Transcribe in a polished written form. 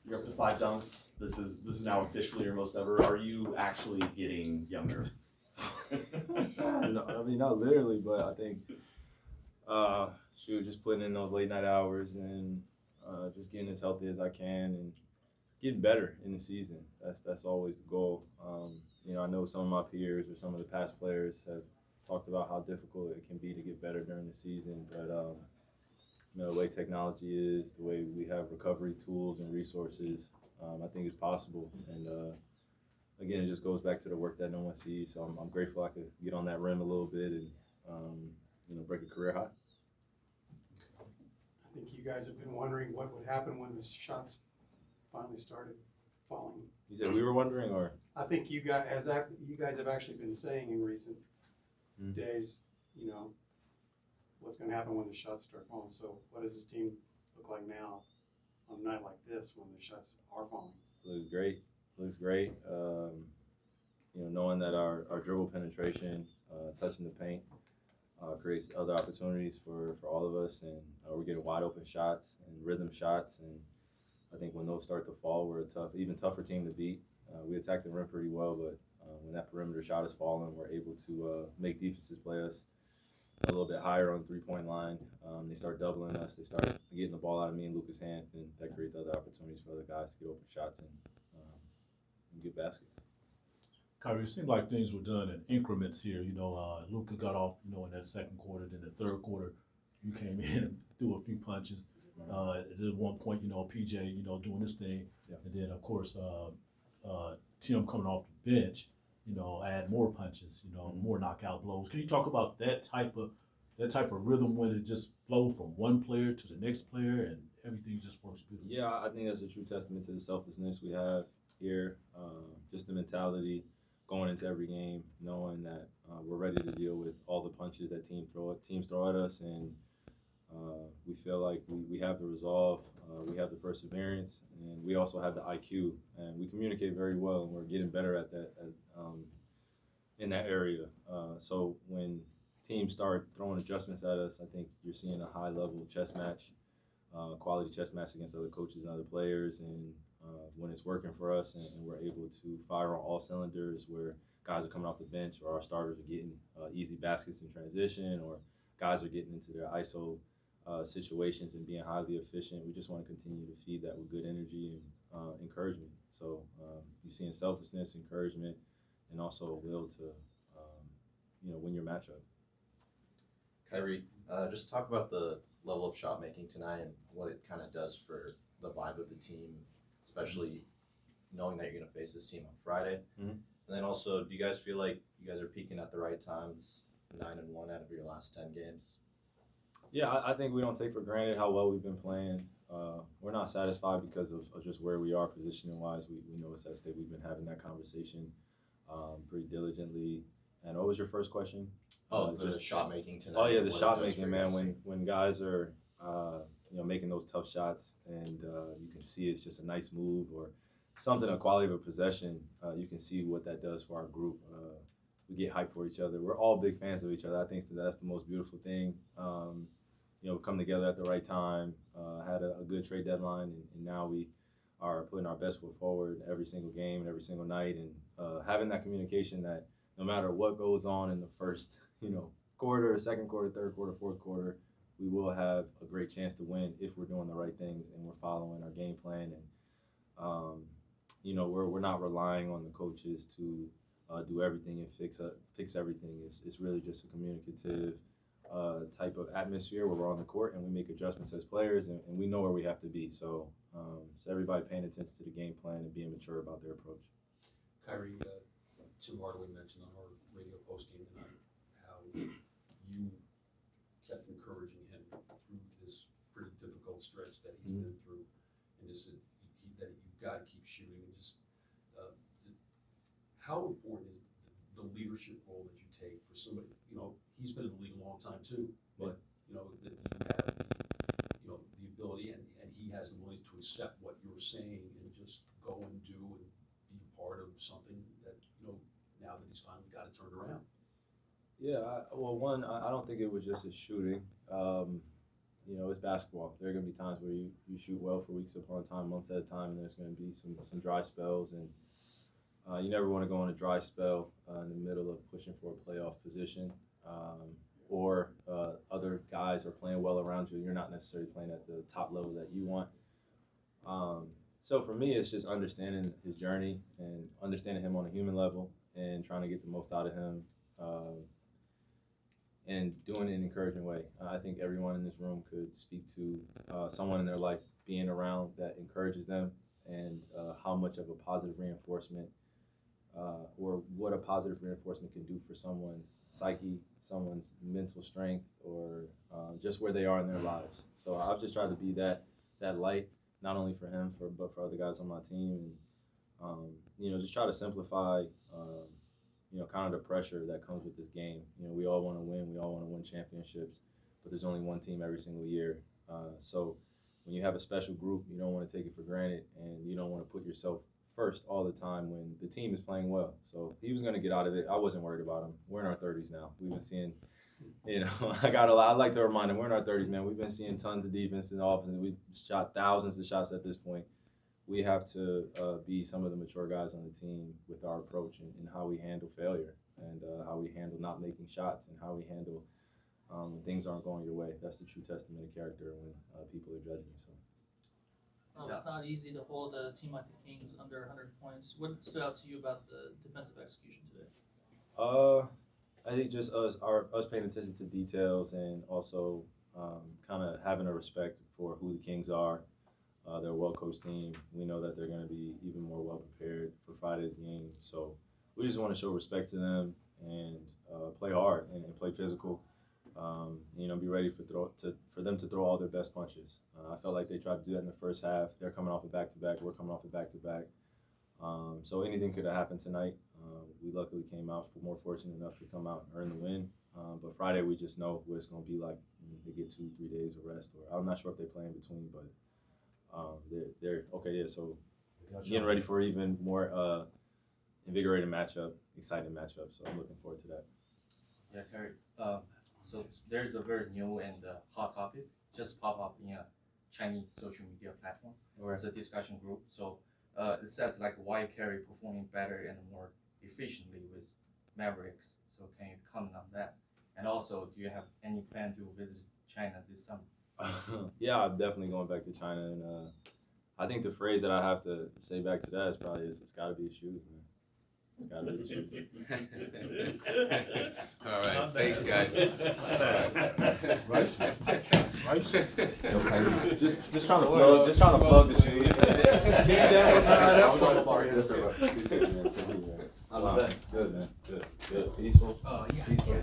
You're up to 5 dunks. This is now officially your most ever. Are you actually getting younger? No, I mean, not literally, but I think, just putting in those late night hours and just getting as healthy as I can and getting better in the season. That's always the goal. I know some of my peers or some of the past players have talked about how difficult it can be to get better during the season, but the way technology is, the way we have recovery tools and resources, I think it's possible. And again, it just goes back to the work that no one sees. So I'm grateful I could get on that rim a little bit and break a career high. I think you guys have been wondering what would happen when the shots finally started falling. You said we were wondering, or I think you guys have actually been saying in recent days, what's going to happen when the shots start falling. So what does this team look like now on a night like this when the shots are falling? looks great. Looks great. Knowing that our dribble penetration, touching the paint, creates other opportunities for all of us, and we're getting wide open shots and rhythm shots, and I think when those start to fall, we're even tougher team to beat. We attack the rim pretty well, but when that perimeter shot is falling, we're able to make defenses play us a little bit higher on the three-point line. They start doubling us. They start getting the ball out of me and Luka's hands, then that creates other opportunities for other guys to get open shots and get baskets. Kyrie, it seemed like things were done in increments here. Luka got off, in that second quarter. Then the third quarter, you came in and threw a few punches. At one point, PJ, doing this thing. Yeah. And then, of course, Tim coming off the bench, add more punches, more knockout blows. Can you talk about that type of rhythm when it just flows from one player to the next player and everything just works beautifully? Yeah, I think that's a true testament to the selflessness we have here. Just the mentality going into every game, knowing that we're ready to deal with all the punches that teams throw at us, and we feel like we have the resolve, we have the perseverance, and we also have the IQ, and we communicate very well, and we're getting better at that in that area. So when teams start throwing adjustments at us, I think you're seeing a high-level chess match, quality chess match against other coaches and other players, and when it's working for us and we're able to fire on all cylinders where guys are coming off the bench or our starters are getting easy baskets in transition or guys are getting into their ISO situations and being highly efficient, we just want to continue to feed that with good energy and encouragement. So you're seeing selflessness, encouragement, and also a will to win your matchup. Kyrie, just talk about the level of shot making tonight and what it kind of does for the vibe of the team, especially knowing that you're going to face this team on Friday. Mm-hmm. And then also, do you guys feel like you guys are peaking at the right times, 9-1 out of your last 10 games? Yeah, I think we don't take for granted how well we've been playing. We're not satisfied because of just where we are positioning-wise. We know it's at stake. We've been having that conversation pretty diligently. And what was your first question? Just shot making tonight. Oh yeah, the shot making, man. When guys are making those tough shots and you can see it's just a nice move or something, a quality of a possession, you can see what that does for our group. We get hyped for each other. We're all big fans of each other. I think that's the most beautiful thing. Come together at the right time, had a good trade deadline, and now we are putting our best foot forward every single game and every single night, and having that communication that no matter what goes on in the first, quarter, second quarter, third quarter, fourth quarter, we will have a great chance to win if we're doing the right things and we're following our game plan. And we're not relying on the coaches to do everything and fix everything. It's really just a communicative type of atmosphere where we're on the court and we make adjustments as players and we know where we have to be. So everybody paying attention to the game plan and being mature about their approach. Kyrie, Tim Hardaway mentioned on our radio postgame tonight how you kept encouraging him through this pretty difficult stretch that he's been through, and just that you've got to keep shooting. And just how important is the leadership role that you take for somebody? He's been in the league a long time too, but that you have the ability and he has the ability to accept what you're saying and just go and do and be a part of something that now that he's finally got it turned around. Yeah, I don't think it was just his shooting. it's basketball. There are going to be times where you shoot well for weeks upon a time, months at a time, and there's going to be some dry spells. And you never want to go on a dry spell in the middle of pushing for a playoff position. Or other guys are playing well around you, and you're not necessarily playing at the top level that you want. So for me, it's just understanding his journey and understanding him on a human level and trying to get the most out of him and doing it in an encouraging way. I think everyone in this room could speak to someone in their life being around that encourages them and how much of a positive reinforcement or what a positive reinforcement can do for someone's psyche, someone's mental strength, or just where they are in their lives. So I've just tried to be that light, not only for him, but for other guys on my team, and just try to simplify, kind of the pressure that comes with this game. We all want to win, we all want to win championships, but there's only one team every single year. So when you have a special group, you don't want to take it for granted, and you don't want to put yourself first all the time when the team is playing well. So he was going to get out of it. I wasn't worried about him. We're in our 30s now. We've been seeing, I like to remind him, we're in our 30s, man. We've been seeing tons of defense and offense. We've shot thousands of shots at this point. We have to be some of the mature guys on the team with our approach and how we handle failure and how we handle not making shots and how we handle when things aren't going your way. That's the true testament of character when people are judging you. So. It's not easy to hold a team like the Kings under 100 points. What stood out to you about the defensive execution today? I think just us paying attention to details and also kind of having a respect for who the Kings are. They're a well-coached team. We know that they're going to be even more well-prepared for Friday's game. So we just want to show respect to them and play hard and play physical. Be ready for them to throw all their best punches. I felt like they tried to do that in the first half. They're coming off a back-to-back. We're coming off a back-to-back. So anything could have happened tonight. We luckily came out more fortunate enough to come out and earn the win. But Friday, we just know what it's going to be like. They get 2-3 days of rest. Or I'm not sure if they play in between, but they're okay. Yeah, so getting ready for even more invigorating matchup, exciting matchup. So I'm looking forward to that. Yeah, Kyrie. So there's a very new and hot topic just pop up in a Chinese social media platform. Right. It's a discussion group. So it says like why Kyrie performing better and more efficiently with Mavericks. So can you comment on that? And also, do you have any plan to visit China this summer? Yeah, I'm definitely going back to China, and I think the phrase that I have to say back to that is probably it's got to be a shoot, man. It's got to be a shoot. All right, thanks, guys. Just trying to plug the shoot. Good, man. Good. Peaceful. Yeah. Peaceful.